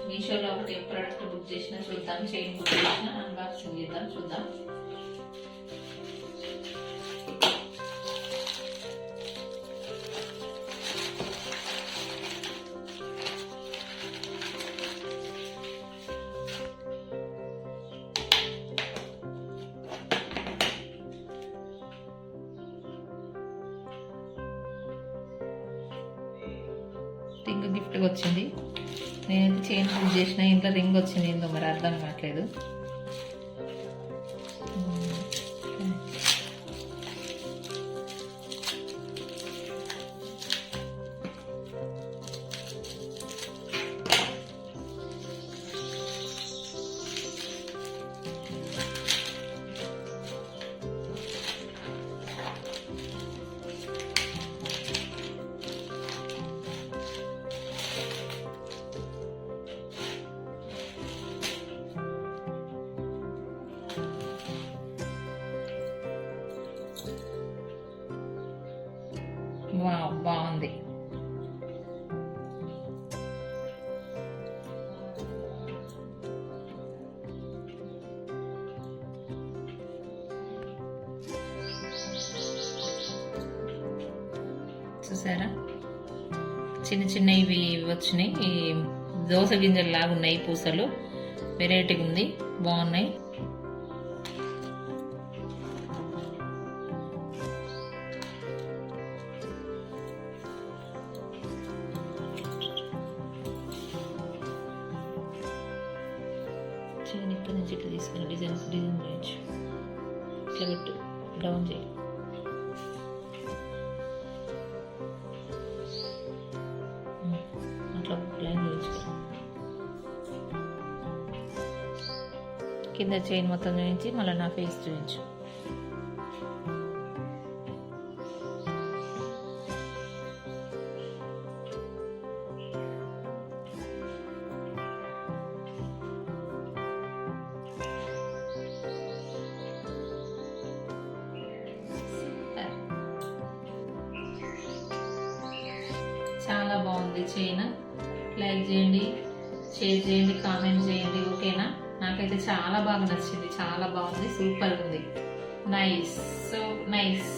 మీషోలో ఒకటి product book చేసిన చూద్దాం, చైన్ బుక్ చేసిన అన్బాక్సింగ్ చేద్దాం చూద్దాం. రింగ్ గిఫ్ట్గా వచ్చింది. నేనైతే చైన్ బుక్ చేసిన, ఇంట్లో రింగ్ వచ్చింది, ఏందో మరి అర్థం కావట్లేదు. వావ్, బాగుంది. చూసారా, చిన్న చిన్న ఇవి వచ్చినాయి. ఈ దోస గింజలు లాగా ఉన్నాయి పూసలు, వెరైటీగా ఉంది, బాగున్నాయి. చైన్ ఇక్కడ నుంచి ఇట్లా తీసుకుని డిజైన్ చేయొచ్చు. ఇట్లా పెట్టు, డౌన్ చేయి. అట్లా లైన్ చేయించుకో. కింద చైన్ మొత్తం చూపించి మళ్ళీ నా ఫేస్ చూపించు. చాలా బాగుంది చైన్. లైక్ చేయండి, షేర్ చేయండి, కామెంట్ చేయండి, ఓకేనా? నాకైతే చాలా బాగా నచ్చింది, చాలా బాగుంది, సూపర్ ఉంది, నైస్, సో నైస్.